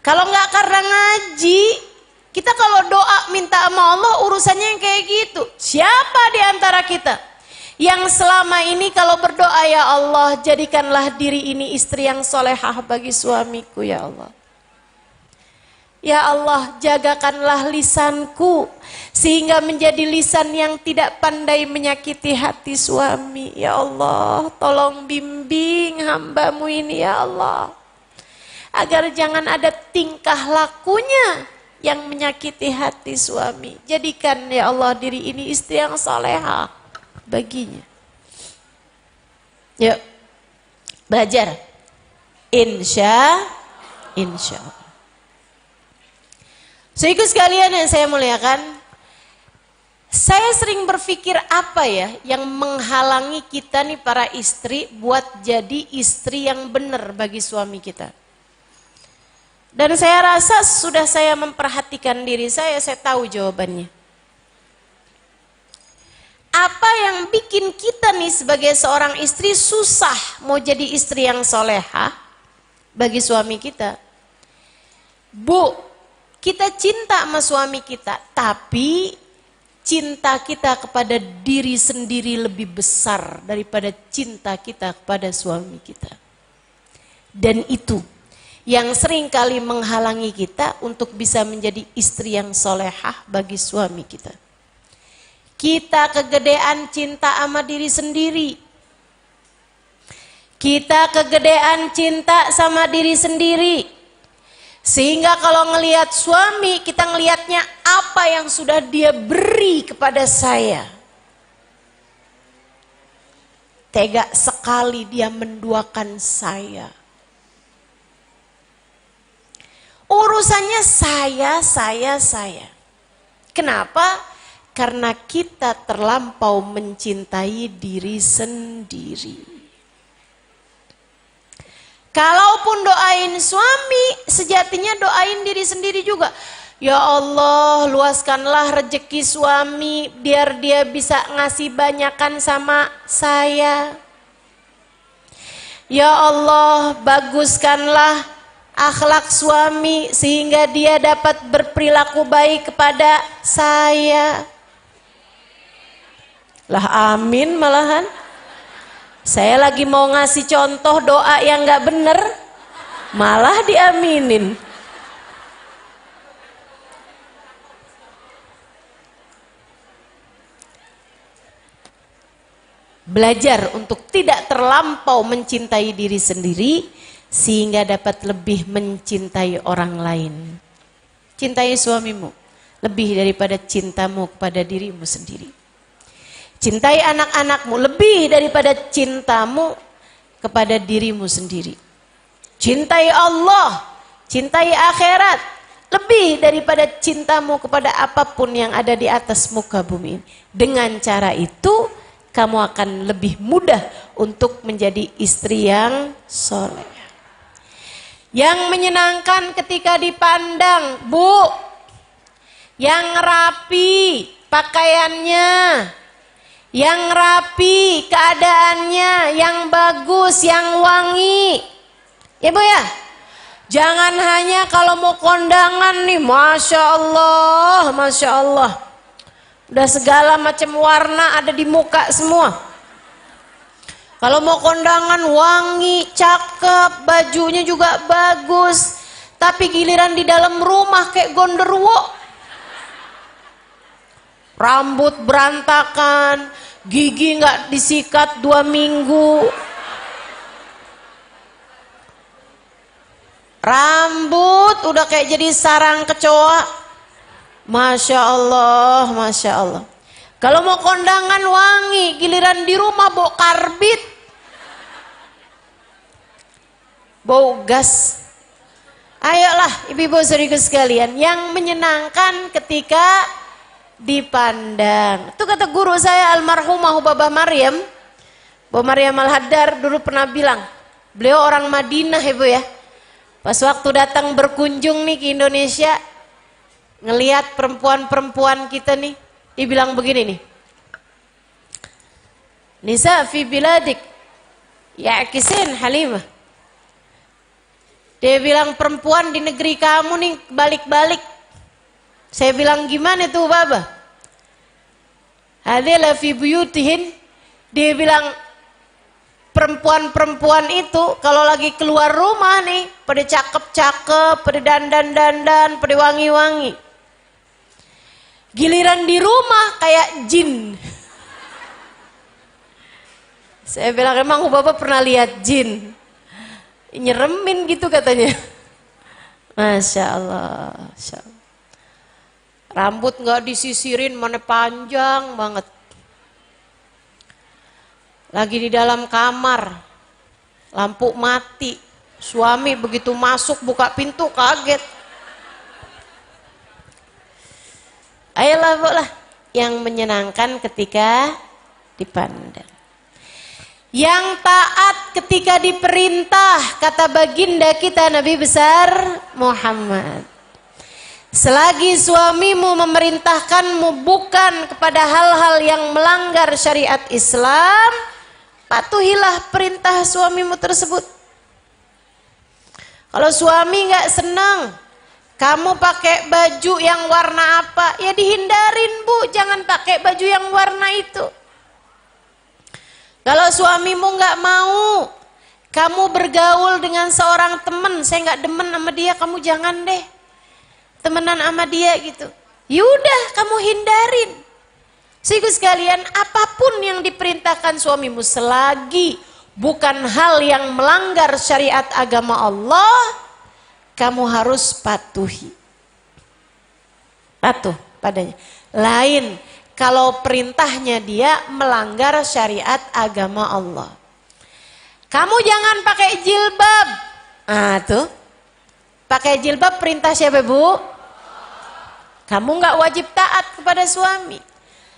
Kalau nggak karena ngaji, kita kalau doa minta sama Allah urusannya yang kayak gitu. Siapa di antara kita yang selama ini kalau berdoa, ya Allah jadikanlah diri ini istri yang solehah bagi suamiku ya Allah. Ya Allah, jagakanlah lisanku sehingga menjadi lisan yang tidak pandai menyakiti hati suami. Ya Allah, tolong bimbing hambamu ini ya Allah, agar jangan ada tingkah lakunya yang menyakiti hati suami. Jadikan ya Allah diri ini istri yang salehah baginya. Yuk, belajar. Insya Allah. Saudaraku sekalian yang saya muliakan, saya sering berpikir apa ya yang menghalangi kita nih para istri buat jadi istri yang benar bagi suami kita. Dan saya rasa sudah saya memperhatikan diri saya tahu jawabannya. Apa yang bikin kita nih sebagai seorang istri susah mau jadi istri yang solehah bagi suami kita? Bu, kita cinta sama suami kita, tapi cinta kita kepada diri sendiri lebih besar daripada cinta kita kepada suami kita. Dan itu yang sering kali menghalangi kita untuk bisa menjadi istri yang solehah bagi suami kita. Kita kegedean cinta sama diri sendiri. Kita kegedean cinta sama diri sendiri. Sehingga kalau ngelihat suami, kita ngelihatnya apa yang sudah dia beri kepada saya. Tega sekali dia menduakan saya. Urusannya saya. Kenapa? Karena kita terlampau mencintai diri sendiri. Kalaupun doain suami, sejatinya doain diri sendiri juga. Ya Allah, luaskanlah rezeki suami biar dia bisa ngasih banyakan sama saya. Ya Allah, baguskanlah akhlak suami sehingga dia dapat berperilaku baik kepada saya. Lah amin malahan. Saya lagi mau ngasih contoh doa yang gak bener, malah diaminin. Belajar untuk tidak terlampau mencintai diri sendiri sehingga dapat lebih mencintai orang lain. Cintai suamimu lebih daripada cintamu kepada dirimu sendiri. Cintai anak-anakmu lebih daripada cintamu kepada dirimu sendiri. Cintai Allah, cintai akhirat lebih daripada cintamu kepada apapun yang ada di atas muka bumi. Dengan cara itu kamu akan lebih mudah untuk menjadi istri yang soleh. Yang menyenangkan ketika dipandang, Bu, yang rapi pakaiannya, yang rapi keadaannya, yang bagus, yang wangi. Ya Bu ya, jangan hanya kalau mau kondangan nih, Masya Allah, Masya Allah. Udah segala macam warna ada di muka semua. Kalau mau kondangan wangi, cakep, bajunya juga bagus. Tapi giliran di dalam rumah kayak gondorwo. Rambut berantakan, gigi nggak disikat 2 minggu. Rambut udah kayak jadi sarang kecoa. Masya Allah, Masya Allah. Kalau mau kondangan wangi, giliran di rumah bau karbit, bau gas. Ayolah ibu-ibu saudariku sekalian, yang menyenangkan ketika dipandang. Itu kata guru saya almarhumah Babah Maryam, Bu Maryam Al-Haddar dulu pernah bilang, beliau orang Madinah ibu ya. Pas waktu datang berkunjung nih ke Indonesia, ngelihat perempuan-perempuan kita nih, dia bilang begini nih, Nisa fi biladik ya'kisin Halimah. Dia bilang perempuan di negeri kamu nih balik-balik. Saya bilang gimana tuh Baba? Hadila fi buyutihin. Dia bilang perempuan-perempuan itu kalau lagi keluar rumah nih pada cakep-cakep, pada dandan-dandan, pada wangi-wangi. Giliran di rumah kayak jin. Saya bilang emang Bapak pernah lihat jin? Nyeremin gitu katanya. Masya Allah, Masya Allah. Rambut nggak disisirin, mana panjang banget. Lagi di dalam kamar, lampu mati. Suami begitu masuk buka pintu kaget. Ayolah Bu lah, yang menyenangkan ketika dipandang. Yang taat ketika diperintah, kata baginda kita Nabi besar Muhammad. Selagi suamimu memerintahkanmu bukan kepada hal-hal yang melanggar syariat Islam, patuhilah perintah suamimu tersebut. Kalau suami nggak senang kamu pakai baju yang warna apa, ya dihindarin Bu, jangan pakai baju yang warna itu. Kalau suamimu nggak mau kamu bergaul dengan seorang teman, saya nggak demen sama dia, kamu jangan deh temenan sama dia gitu. Yaudah kamu hindarin. Saudaraku sekalian, apapun yang diperintahkan suamimu selagi bukan hal yang melanggar syariat agama Allah, kamu harus patuhi. Patuh padanya. Lain kalau perintahnya dia melanggar syariat agama Allah. Kamu jangan pakai jilbab. Ah tuh. Pakai jilbab perintah siapa Bu? Kamu nggak wajib taat kepada suami.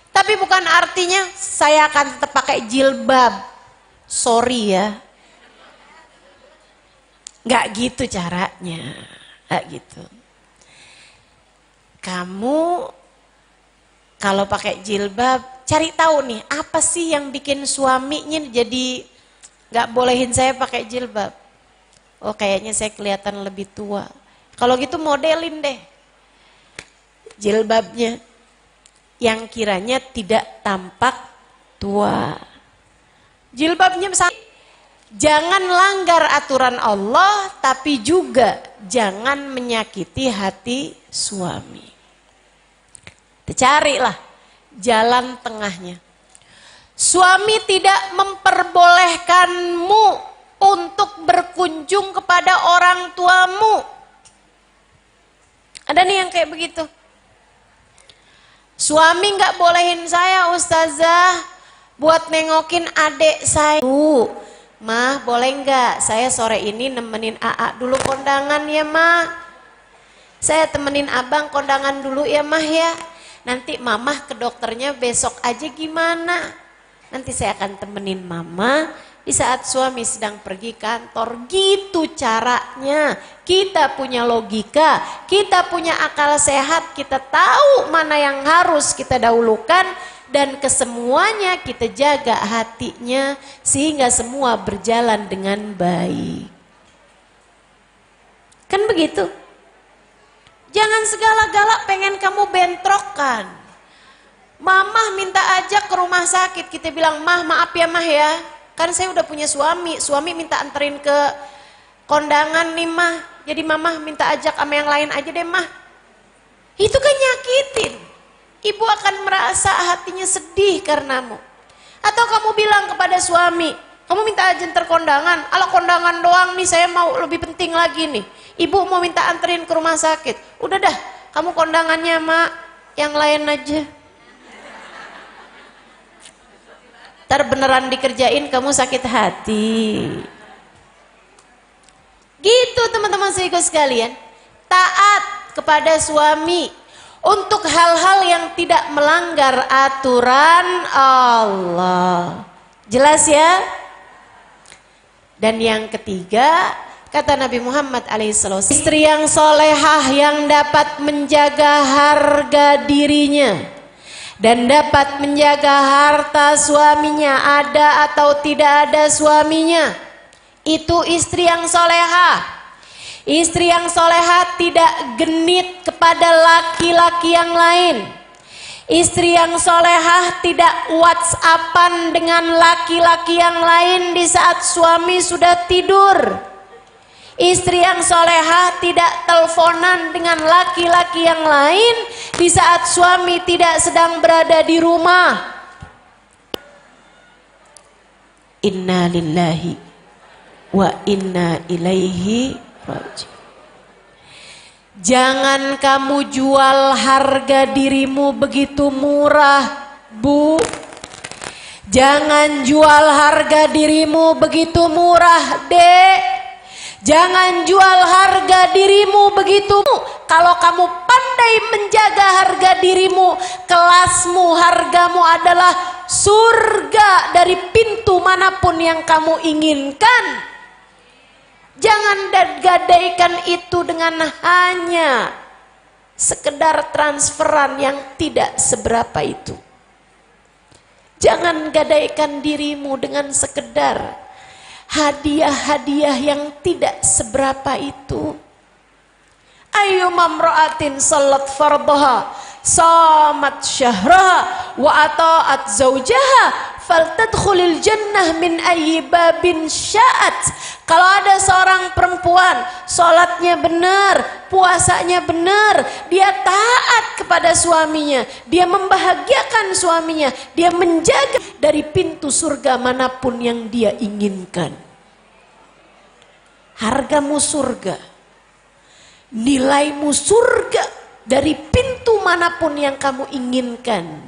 Tapi bukan artinya saya akan tetap pakai jilbab. Sorry ya. Nggak gitu caranya. Nggak gitu. kamu kalau pakai jilbab, cari tahu nih, apa sih yang bikin suaminya jadi gak bolehin saya pakai jilbab? Oh kayaknya saya kelihatan lebih tua. Kalau gitu modelin deh jilbabnya yang kiranya tidak tampak tua. Jilbabnya jangan langgar aturan Allah, tapi juga jangan menyakiti hati suami. Carilah jalan tengahnya. Suami tidak memperbolehkanmu untuk berkunjung kepada orang tuamu. Ada nih yang kayak begitu. Suami nggak bolehin saya, Ustazah, buat nengokin adik saya. Mah, boleh nggak saya sore ini nemenin AA dulu kondangan ya, Mah? Saya temenin abang kondangan dulu ya, Mah ya. Nanti mamah ke dokternya besok aja gimana? Nanti saya akan temenin mama di saat suami sedang pergi kantor. Gitu caranya. Kita punya logika, kita punya akal sehat, kita tahu mana yang harus kita dahulukan, dan kesemuanya kita jaga hatinya sehingga semua berjalan dengan baik. Kan begitu? Jangan segala-gala pengen kamu bentrokkan. Mamah minta ajak ke rumah sakit, kita bilang, Mah maaf ya Mah ya, kan saya udah punya suami minta anterin ke kondangan nih Mah, jadi Mamah minta ajak sama yang lain aja deh Mah. Itu kan nyakitin. Ibu akan merasa hatinya sedih karenamu. Atau kamu bilang kepada suami, kamu minta aja ntar kondangan, ala kondangan doang nih, saya mau lebih penting lagi nih. Ibu mau minta anterin ke rumah sakit. Udah dah, kamu kondangannya sama yang lain aja. Ntar beneran dikerjain kamu sakit hati. Gitu teman-teman saudara sekalian. Taat kepada suami untuk hal-hal yang tidak melanggar aturan Allah. Jelas ya? Dan yang ketiga, kata Nabi Muhammad alaihissalam, istri yang solehah yang dapat menjaga harga dirinya dan dapat menjaga harta suaminya, ada atau tidak ada suaminya, itu istri yang solehah. Istri yang solehah tidak genit kepada laki-laki yang lain. Istri yang solehah tidak WhatsAppan dengan laki-laki yang lain di saat suami sudah tidur. Istri yang solehah tidak teleponan dengan laki-laki yang lain di saat suami tidak sedang berada di rumah. Inna lillahi wa inna ilaihi raji'un. Jangan kamu jual harga dirimu begitu murah, Bu. Jangan jual harga dirimu begitu murah, Dek. Jangan jual harga dirimu begitu. Kalau kamu pandai menjaga harga dirimu, kelasmu, hargamu adalah surga dari pintu manapun yang kamu inginkan. Jangan gadaikan itu dengan hanya sekedar transferan yang tidak seberapa itu. Jangan gadaikan dirimu dengan sekedar hadiah-hadiah yang tidak seberapa itu. Ayu mamra'atin salat fardaha, samat syahraha, wa ata'at zawjaha, faltadkhulil jannah min ayyi babin sya'at. Kalau ada seorang perempuan, sholatnya benar, puasanya benar, dia taat kepada suaminya, dia membahagiakan suaminya, dia menjaga dari pintu surga manapun yang dia inginkan. Hargamu surga, nilaimu surga dari pintu manapun yang kamu inginkan.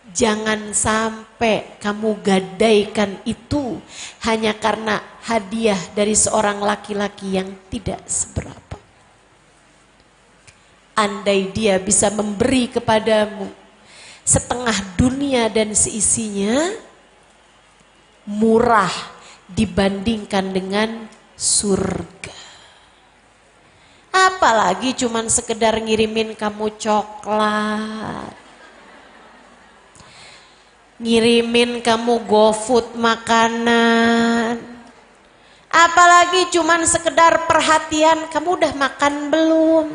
Jangan sampai kamu gadaikan itu hanya karena hadiah dari seorang laki-laki yang tidak seberapa. Andai dia bisa memberi kepadamu setengah dunia dan seisinya, murah dibandingkan dengan surga. Apa Apalagi cuman sekedar ngirimin kamu coklat, ngirimin kamu GoFood makanan, apalagi cuman sekedar perhatian, kamu udah makan belum?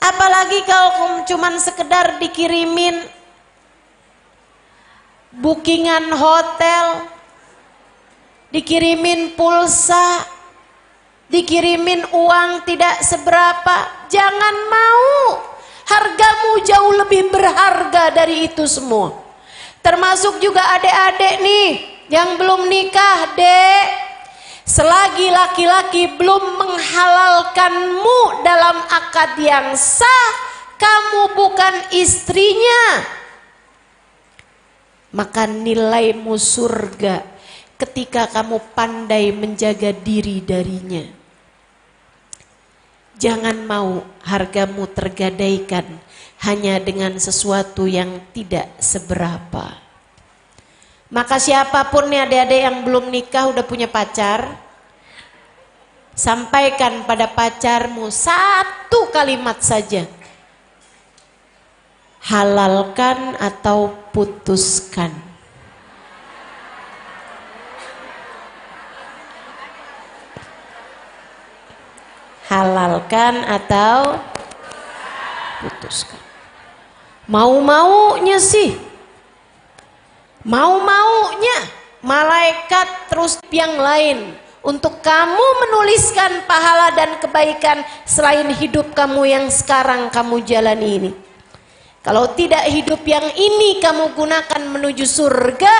Apalagi kalau cuman sekedar dikirimin bookingan hotel, dikirimin pulsa, dikirimin uang tidak seberapa. Jangan mau, hargamu jauh lebih berharga dari itu semua. Termasuk juga adik-adik nih yang belum nikah, dek, selagi laki-laki belum menghalalkanmu dalam akad yang sah, kamu bukan istrinya. Maka nilaimu surga ketika kamu pandai menjaga diri darinya. Jangan mau hargamu tergadaikan hanya dengan sesuatu yang tidak seberapa. Maka siapapun nih adik-adik yang belum nikah udah punya pacar, sampaikan pada pacarmu satu kalimat saja. Halalkan atau putuskan. Halalkan atau putuskan. Mau-maunya sih, mau-maunya malaikat terus yang lain untuk kamu menuliskan pahala dan kebaikan selain hidup kamu yang sekarang kamu jalani ini. Kalau tidak hidup yang ini kamu gunakan menuju surga,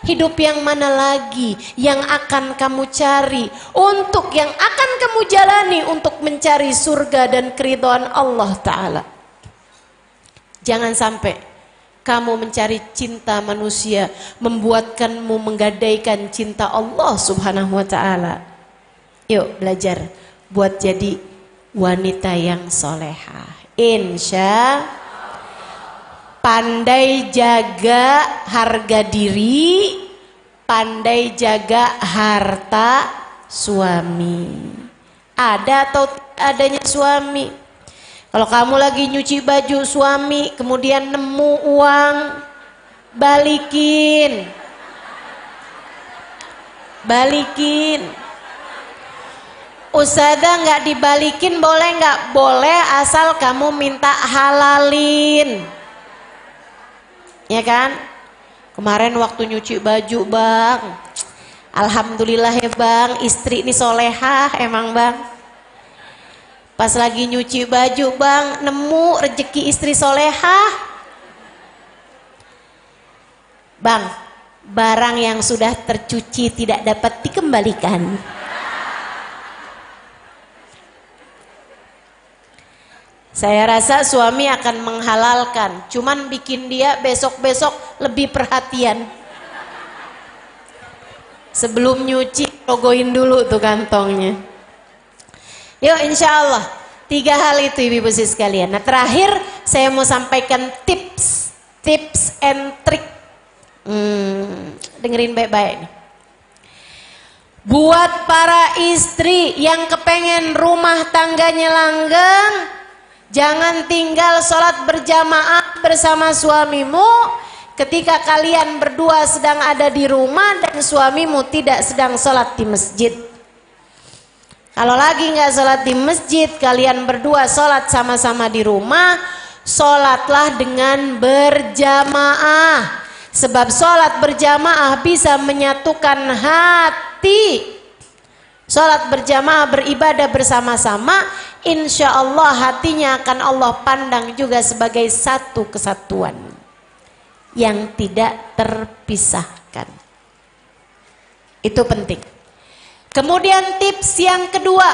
hidup yang mana lagi yang akan kamu cari untuk yang akan kamu jalani untuk mencari surga dan keridhaan Allah Ta'ala. Jangan sampai kamu mencari cinta manusia membuatkanmu menggadaikan cinta Allah Subhanahu wa Ta'ala. Yuk belajar buat jadi wanita yang solehah. Insya pandai jaga harga diri, pandai jaga harta suami. Ada atau tidak adanya suami? Kalau kamu lagi nyuci baju suami, kemudian nemu uang, balikin. Balikin. Ustazah nggak dibalikin boleh nggak? Boleh asal kamu minta halalin. Ya kan? Kemarin waktu nyuci baju bang, alhamdulillah ya bang, istri ini solehah emang bang. Pas lagi nyuci baju bang, nemu rezeki istri solehah. Bang, barang yang sudah tercuci tidak dapat dikembalikan. Saya rasa suami akan menghalalkan, cuman bikin dia besok-besok lebih perhatian. Sebelum nyuci, logoin dulu tuh kantongnya. Yuk insya Allah, 3 hal itu ibu-ibu sekalian. Nah terakhir saya mau sampaikan tips and trick. Dengerin baik-baik nih. Buat para istri yang kepengen rumah tangganya langgeng, jangan tinggal sholat berjamaah bersama suamimu ketika kalian berdua sedang ada di rumah dan suamimu tidak sedang sholat di masjid. Kalau lagi nggak sholat di masjid, kalian berdua sholat sama-sama di rumah, sholatlah dengan berjamaah. Sebab sholat berjamaah bisa menyatukan hati. Sholat berjamaah beribadah bersama-sama, insya Allah hatinya akan Allah pandang juga sebagai satu kesatuan yang tidak terpisahkan. Itu penting. Kemudian tips yang kedua,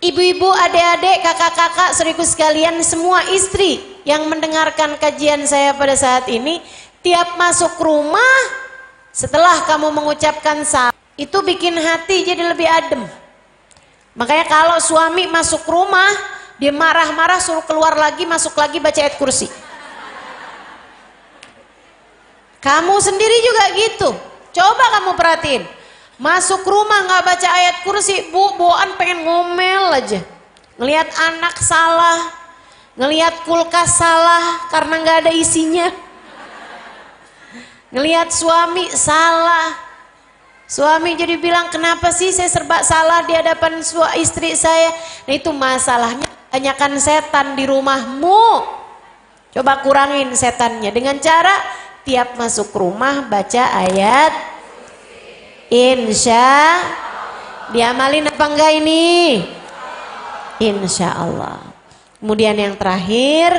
ibu-ibu, adik-adik, kakak-kakak, saudaraku sekalian, semua istri yang mendengarkan kajian saya pada saat ini, tiap masuk rumah setelah kamu mengucapkan salam, itu bikin hati jadi lebih adem. Makanya kalau suami masuk rumah, dia marah-marah suruh keluar lagi, masuk lagi baca ayat kursi. Kamu sendiri juga gitu. Coba kamu perhatiin. Masuk rumah nggak baca ayat kursi, bawaan pengen ngomel aja. Ngelihat anak salah, ngelihat kulkas salah karena nggak ada isinya. Ngelihat suami salah. Suami jadi bilang, kenapa sih saya serba salah di hadapan istri saya? Nah itu masalahnya, tanyakan setan di rumahmu. Coba kurangin setannya dengan cara tiap masuk rumah baca ayat insya. Diamalin apa enggak ini? Insya Allah. Kemudian yang terakhir,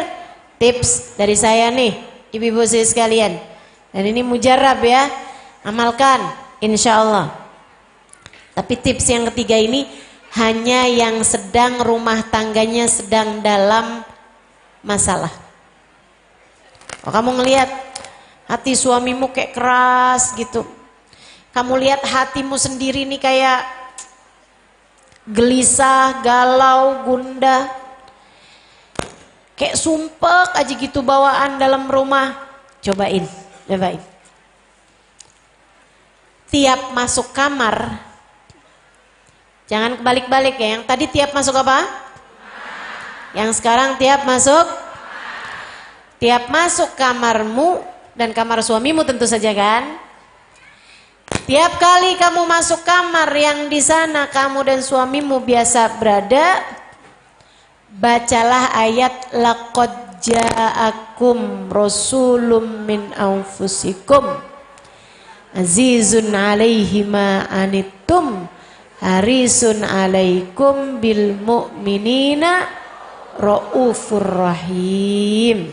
tips dari saya nih, ibu-ibu saya sekalian. Dan ini mujarab ya, amalkan. Insya Allah. Tapi tips yang ketiga ini hanya yang sedang rumah tangganya sedang dalam masalah. Oh, kamu ngelihat hati suamimu kayak keras gitu. Kamu lihat hatimu sendiri nih kayak gelisah, galau, gundah. Kayak sumpek aja gitu bawaan dalam rumah. Cobain. Tiap masuk kamar, jangan kebalik-balik ya. Yang tadi tiap masuk apa? Yang sekarang tiap masuk kamarmu dan kamar suamimu tentu saja kan. Tiap kali kamu masuk kamar yang di sana kamu dan suamimu biasa berada, bacalah ayat laqad ja'akum rasulun min anfusikum azizun alaihi ma anittum harisun alaikum bil mu'minina raufur rahim.